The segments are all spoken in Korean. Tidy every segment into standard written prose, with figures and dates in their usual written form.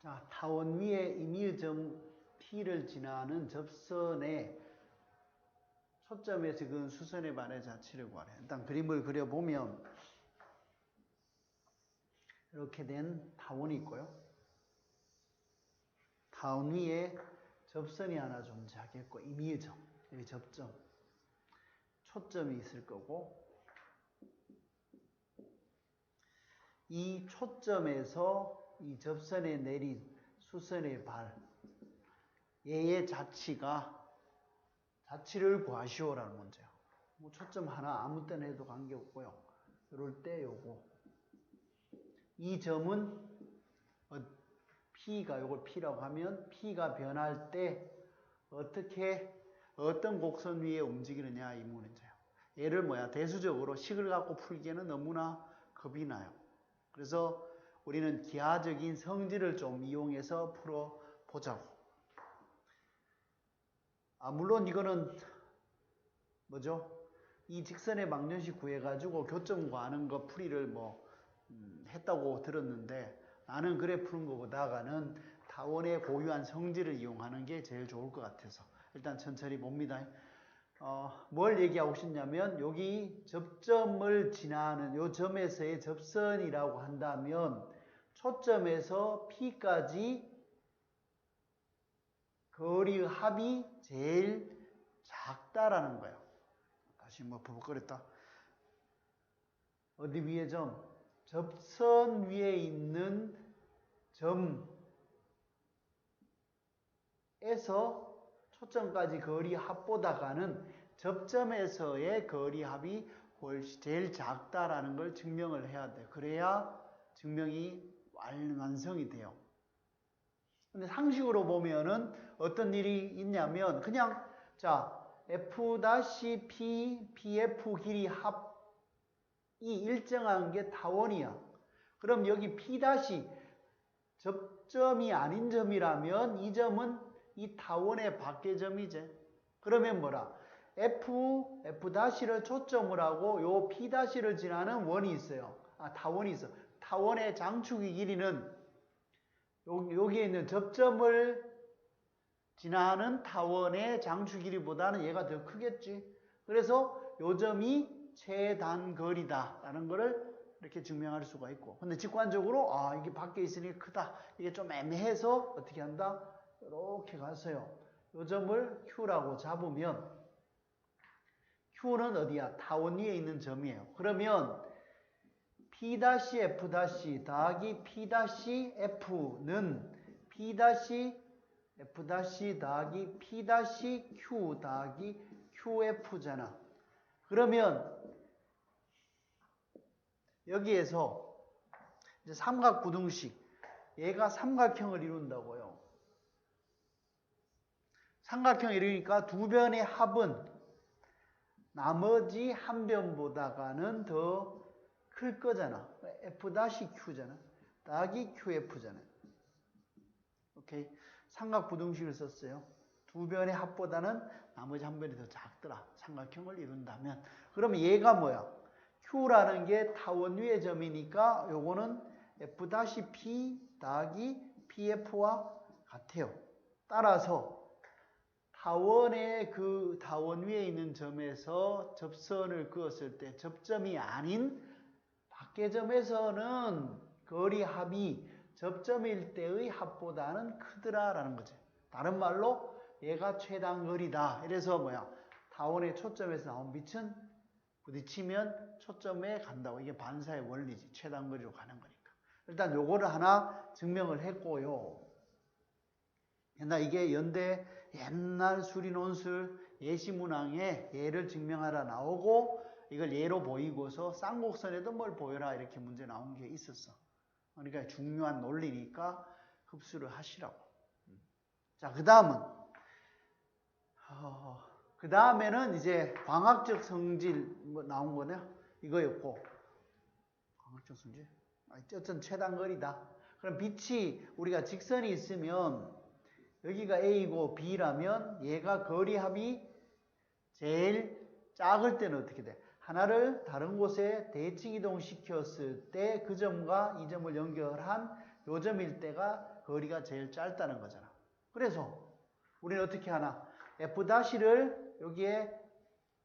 자, 타원 위에 임의점 P를 지나는 접선의 초점에서 그은 수선의 반의 자치를 구하래. 일단 그림을 그려보면 이렇게 된 타원이 있고요. 타원 위에 접선이 하나 존재하겠고 임의점, 여기 접점, 초점이 있을 거고 이 초점에서 이 접선에 내린 수선의 발, 얘의 자치를 구하시오라는 문제예요. 뭐 초점 하나 아무 때나 해도 관계없고요. 이럴 때 요거. 이 점은 P가 요걸 P라고 하면 P가 변할 때 어떤 곡선 위에 움직이느냐 이 문제예요. 얘를 대수적으로 식을 갖고 풀기에는 너무나 겁이 나요. 그래서 우리는 기하적인 성질을 좀 이용해서 풀어보자고. 물론 이거는 이 직선의 방정식 구해가지고 교점 구하는 거 풀이를 했다고 들었는데 나는 그래 푸는 것보다는 타원의 고유한 성질을 이용하는 게 제일 좋을 것 같아서 일단 천천히 봅니다. 뭘 얘기하고 싶냐면 여기 접점을 지나는 요 점에서의 접선이라고 한다면 초점에서 P까지 거리의 합이 제일 작다라는 거예요. 다시 버벅거렸다. 어디 위에 점? 접선 위에 있는 점에서 초점까지 거리 합보다가는 접점에서의 거리 합이 훨씬 제일 작다라는 걸 증명을 해야 돼요. 그래야 증명이 완성이 돼요. 근데 상식으로 보면은 어떤 일이 있냐면 그냥 F-P, PF 길이 합이 일정한 게 타원이야. 그럼 여기 P- 접점이 아닌 점이라면 이 점은 이 타원의 밖의 점이지. 그러면 F''를 초점을 하고 요 P''를 지나는 원이 있어요. 타원이 있어. 타원의 장축의 길이는 여기에 있는 접점을 지나는 타원의 장축 길이보다는 얘가 더 크겠지. 그래서 요 점이 최단거리다라는 거를 이렇게 증명할 수가 있고. 근데 직관적으로 이게 밖에 있으니 크다. 이게 좀 애매해서 어떻게 한다? 이렇게 가서요. 요 점을 Q라고 잡으면 Q는 어디야? 타원 위에 있는 점이에요. 그러면 P-F' 더하기 P-F는 P-F' 더하기 P-Q 더하기 QF잖아. 그러면 여기에서 이제 삼각구등식, 얘가 삼각형을 이룬다고요. 삼각형을 이루니까 두 변의 합은 나머지 한 변보다가는 더 클 거잖아. F'-Q잖아. 더하기 QF잖아. 오케이. 삼각부등식을 썼어요. 두 변의 합보다는 나머지 한 변이 더 작더라. 삼각형을 이룬다면. 그러면 얘가 뭐야? Q라는 게 타원 위의 점이니까 요거는 F'-P 더하기 PF와 같아요. 따라서 타원의 그 타원 위에 있는 점에서 접선을 그었을 때 접점이 아닌 밖의 점에서는 거리 합이 접점일 때의 합보다는 크더라라는 거지. 다른 말로 얘가 최단거리다. 이래서 타원의 초점에서 나온 빛은 부딪히면 초점에 간다고. 이게 반사의 원리지. 최단거리로 가는 거니까. 일단 요거를 하나 증명을 했고요. 이게 연대 옛날 수리논술 예시문항에 얘를 증명하라 나오고 이걸 예로 보이고서 쌍곡선에도 뭘 보여라 이렇게 문제 나온 게 있었어. 그러니까 중요한 논리니까 흡수를 하시라고. 자, 그 다음에는 이제 광학적 성질 나온 거네요. 이거였고 광학적 성질? 어쨌든 최단거리다. 그럼 빛이 우리가 직선이 있으면 여기가 A고 B라면 얘가 거리합이 제일 작을 때는 어떻게 돼? 하나를 다른 곳에 대칭 이동시켰을 때 그 점과 이 점을 연결한 요 점일 때가 거리가 제일 짧다는 거잖아. 그래서 우리는 어떻게 하나? F'를 여기에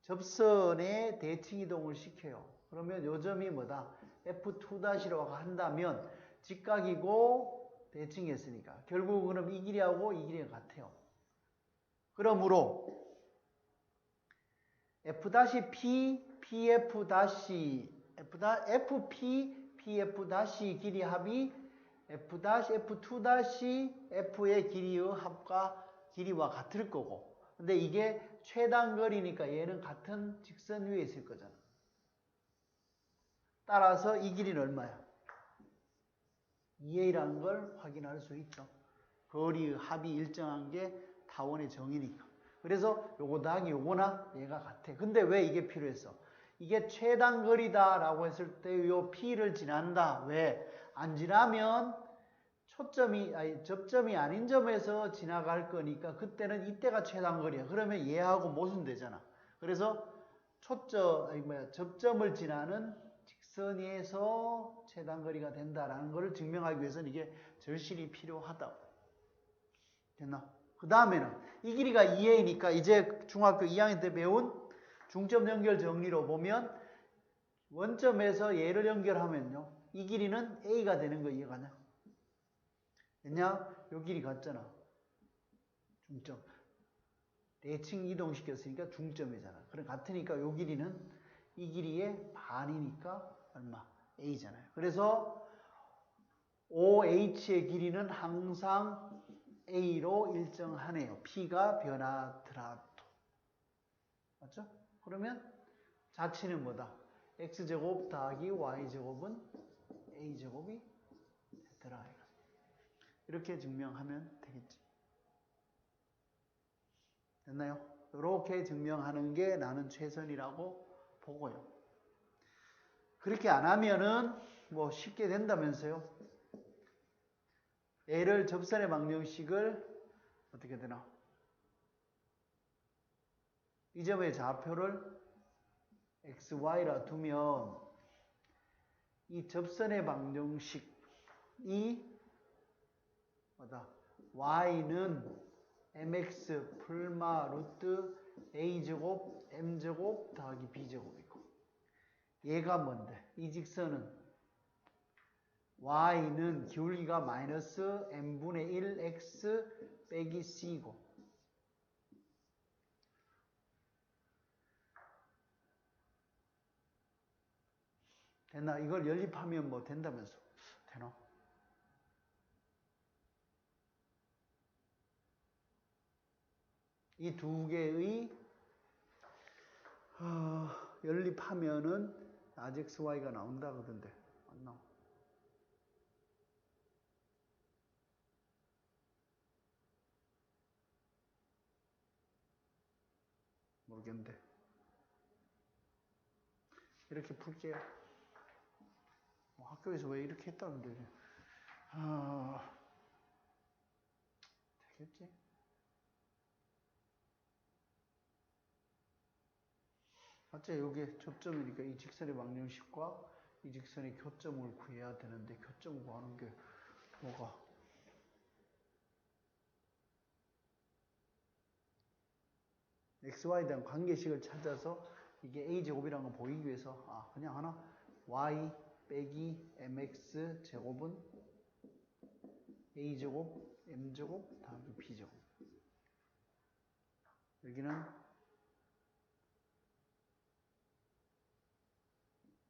접선에 대칭 이동을 시켜요. 그러면 요 점이 뭐다? F2'라고 한다면 직각이고 대칭했으니까 결국 그럼 이 길이하고 이 길이가 같아요. 그러므로 F-P, PF- FP, PF- 길이 합이 F- F2- F의 길이의 합과 길이와 같을 거고 근데 이게 최단거리니까 얘는 같은 직선 위에 있을 거잖아. 따라서 이 길이는 얼마야? 2A라는 걸 확인할 수 있죠. 거리의 합이 일정한 게 타원의 정의니까. 그래서 요거 더하기 요거나 얘가 같아. 근데 왜 이게 필요했어? 이게 최단거리다라고 했을 때 요 P를 지난다. 왜? 안 지나면 접점이 아닌 점에서 지나갈 거니까 그때는 이때가 최단거리야. 그러면 얘하고 모순되잖아. 그래서 접점을 지나는 직선에서 최단거리가 된다라는 것을 증명하기 위해서는 이게 절실히 필요하다. 됐나? 그 다음에는 이 길이가 2A니까 이제 중학교 2학년 때 배운 중점 연결 정리로 보면 원점에서 얘를 연결하면요. 이 길이는 A가 되는 거 이해가냐? 왜냐? 요 길이 같잖아. 중점. 대칭 이동시켰으니까 중점이잖아. 그럼 같으니까 요 길이는 이 길이의 반이니까 얼마? A잖아요. 그래서 OH의 길이는 항상 A로 일정하네요. P가 변하더라도. 맞죠? 그러면 자치는 뭐다? X제곱 더하기 Y제곱은 A제곱이 되더라. 이렇게 증명하면 되겠지. 됐나요? 이렇게 증명하는 게 나는 최선이라고 보고요. 그렇게 안 하면은 뭐 쉽게 된다면서요. 얘를 접선의 방정식을 어떻게 되나? 이 점의 좌표를 XY라 두면 이 접선의 방정식이 뭐다? Y는 mx 풀마 루트 a제곱 m제곱 더하기 b제곱이고 얘가 뭔데? 이 직선은 y는 기울기가 마이너스 m분의 1 x 빼기 c고 됐나? 이걸 연립하면 뭐 된다면서 되나? 이 두 개의 연립하면은 RXY가 나온다 그러던데 안 나와. 모르겠는데 이렇게 풀게요. 뭐 학교에서 왜 이렇게 했다는데 되겠지? 맞지? 여기 접점이니까 이 직선의 방정식과 이 직선의 교점을 구해야 되는데 교점 구하는 게 뭐가? XY에 대한 관계식을 찾아서 이게 A제곱이라는 걸 보이기 위해서 그냥 하나 Y 빼기 MX 제곱은 A제곱 M제곱 더하기 B제곱 여기는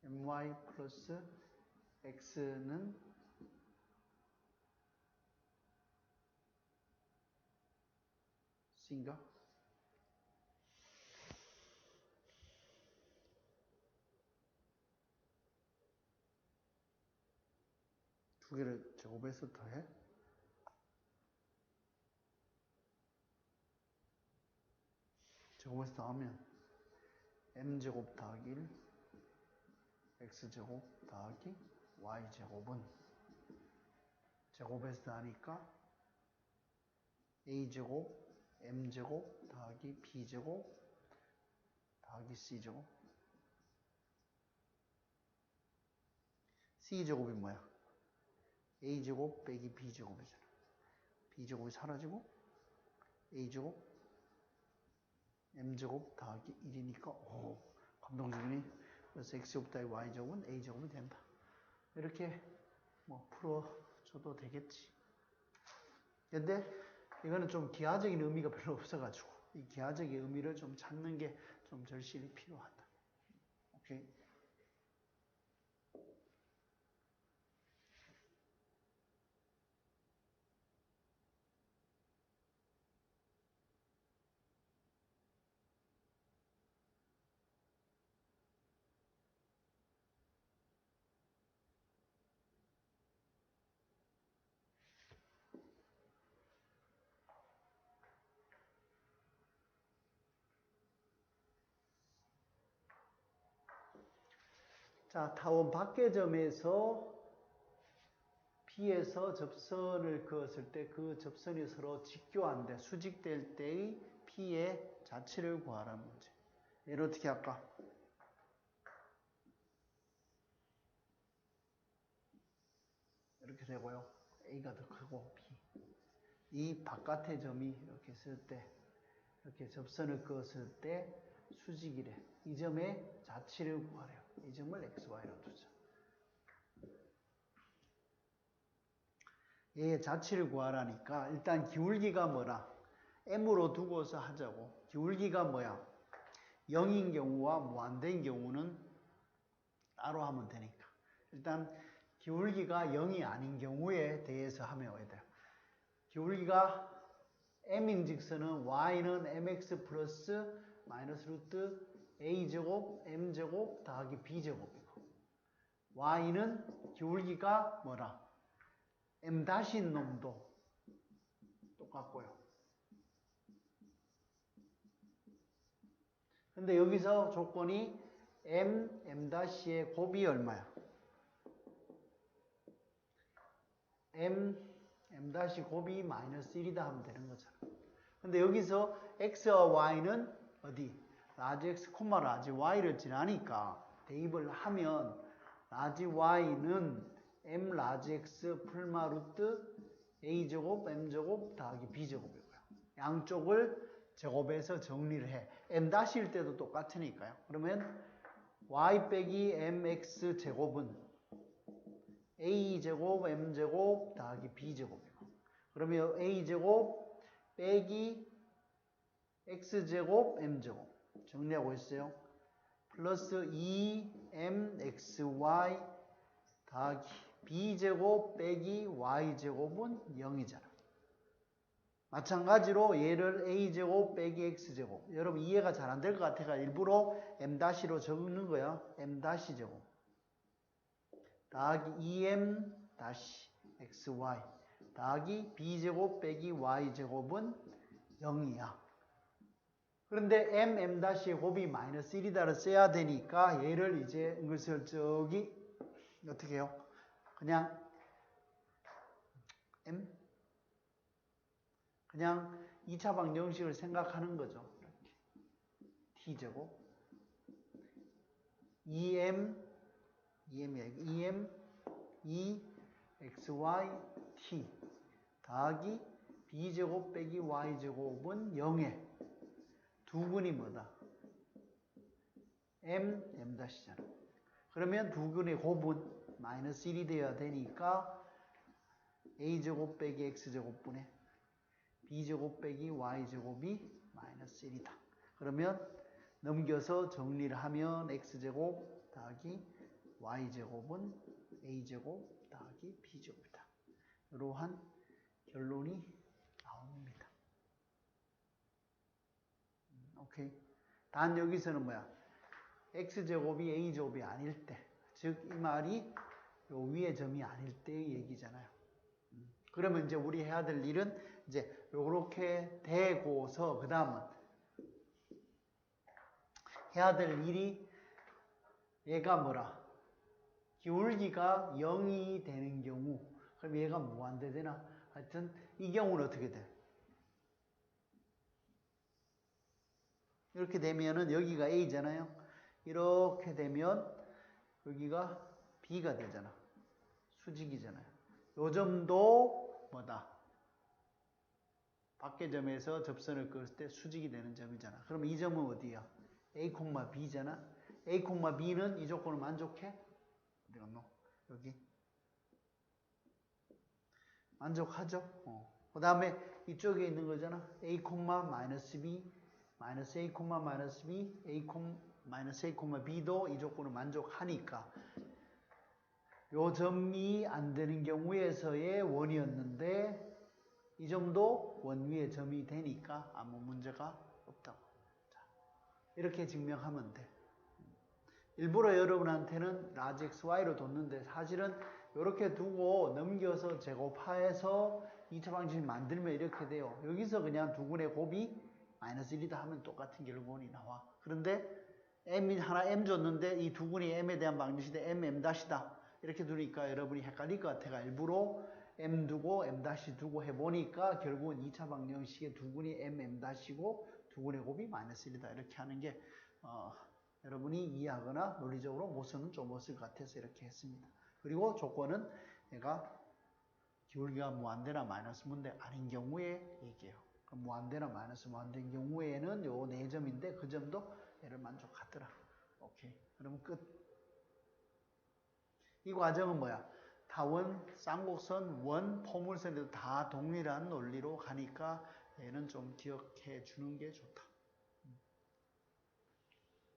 my 플러스 x는 c인가? 두 개를 제곱해서 더해? 제곱해서 더하면 m제곱 더하기 1 x제곱 더하기 y제곱은 제곱해서 더하니까 a제곱 m제곱 더하기 b제곱 더하기 c제곱 c제곱이 뭐야? a제곱 빼기 b제곱이잖아. b제곱이 사라지고 a제곱 m제곱 더하기 1이니까 오, 감동적이니. 그래서 x제곱 더하기 y제곱은 a제곱이 된다. 이렇게 뭐 풀어줘도 되겠지. 근데 이거는 좀 기하적인 의미가 별로 없어가지고 이 기하적인 의미를 좀 찾는 게 좀 절실히 필요하다. 오케이. 자, 타원 밖의 점에서 P에서 접선을 그었을 때 그 접선이 서로 직교한데 수직될 때의 P의 자치를 구하라는 문제. 얘를 어떻게 할까? 이렇게 되고요. A가 더 크고 B. 이 바깥의 점이 이렇게 쓸 때, 이렇게 접선을 그었을 때 수직이래. 이 점의 자치를 구하래요. 이 점을 XY라고 두자. 얘의 자치를 구하라니까 일단 기울기가 뭐라? M으로 두고서 하자고. 기울기가 뭐야? 0인 경우와 무한대인 경우는 따로 하면 되니까. 일단 기울기가 0이 아닌 경우에 대해서 하면 외워야 돼요. 기울기가 m인 직선은 y는 mx 플러스 마이너스 루트 a제곱 m제곱 더하기 b제곱이고 y는 기울기가 뭐라? m-인 놈도 똑같고요. 근데 여기서 조건이 m-의 곱이 얼마야? m 곱이 마이너스 1이다 하면 되는 거잖아. 근데 여기서 x와 y는 어디? 라지 x, 라지 y를 지나니까 대입을 하면 라지 y는 m 라지 x 풀마 루트 a제곱 m제곱 더하기 b제곱이고요. 양쪽을 제곱해서 정리를 해. m-일 때도 똑같으니까요. 그러면 y 빼기 mx 제곱은 a제곱 m제곱 더하기 b제곱이고 그러면 a제곱 빼기 x제곱 m제곱 정리하고 있어요. 플러스 2mxy 더하기 b제곱 빼기 y제곱은 0이잖아. 마찬가지로 얘를 a제곱 빼기 x제곱. 여러분 이해가 잘 안 될 것 같아서 일부러 m-로 적는 거야. m-제곱 더하기 2m-xy 더하기 b제곱 빼기 y제곱은 0이야. 그런데 m-의 곱이 마이너스 1이다를 써야 되니까 얘를 이제 은근슬쩍이 어떻게 해요? 그냥 그냥 2차 방정식을 생각하는 거죠. 이렇게 t제곱 2m 2xy t 더하기 b제곱 빼기 y제곱은 0에 두근이 뭐다? m-잖아. 그러면 두근의 곱은 마이너스 1이 되어야 되니까 a제곱 빼기 x제곱분의 b제곱 빼기 y제곱이 마이너스 1이다. 그러면 넘겨서 정리를 하면 x제곱 더하기 y제곱은 a제곱 더하기 b제곱이다. 이러한 결론이 나옵니다. 오케이. 단 여기서는 뭐야? x제곱이 a제곱이 아닐 때, 즉 이 말이 요 위의 점이 아닐 때의 얘기잖아요. 그러면 이제 우리 해야 될 일은 이제 요렇게 되고서 그 다음은 해야 될 일이 얘가 뭐라? 기울기가 0이 되는 경우 그럼 얘가 무한대 되나? 하여튼 이 경우는 어떻게 돼? 이렇게 되면은 여기가 A잖아요. 이렇게 되면 여기가 B가 되잖아. 수직이잖아요. 요 점도 뭐다? 밖의 점에서 접선을 그을 때 수직이 되는 점이잖아. 그럼 이 점은 어디야? A, B잖아. A, B는 이 조건을 만족해? 어디 갔노? 여기. 만족하죠? 그 다음에 이쪽에 있는 거잖아. A, B, 마이너스 A, 마이너스 B, A, 마이너스 A, B도 이 조건을 만족하니까 요 점이 안 되는 경우에서의 원이었는데 이 점도 원 위에 점이 되니까 아무 문제가 없다고. 자, 이렇게 증명하면 돼. 일부러 여러분한테는 라지 XY로 뒀는데 사실은 이렇게 두고 넘겨서 제곱하여서 2차 방정식 만들면 이렇게 돼요. 여기서 그냥 두근의 곱이 마이너스 1이다 하면 똑같은 결론이 나와. 그런데 m이 하나 m 줬는데 이 두근이 m에 대한 방정식인데 m,m'이다. 이렇게 두니까 여러분이 헷갈릴 것 같아가 일부러 m 두고 m 다시 두고 해보니까 결국은 2차 방정식의 두근이 m,m'이고 두근의 곱이 마이너스 1이다. 이렇게 하는 게 여러분이 이해하거나 논리적으로 못 쓰는 좀 없을 것 같아서 이렇게 했습니다. 그리고 조건은 얘가 기울기가 무한대나 마이너스 무한대 아닌 경우에 얘기해요. 그럼 무한대나 마이너스 무한대인 경우에는 요 4점인데 그 점도 얘를 만족하더라. 오케이. 그럼 끝. 이 과정은 뭐야? 다원, 쌍곡선, 원, 포물선에도 다 동일한 논리로 가니까 얘는 좀 기억해 주는 게 좋다.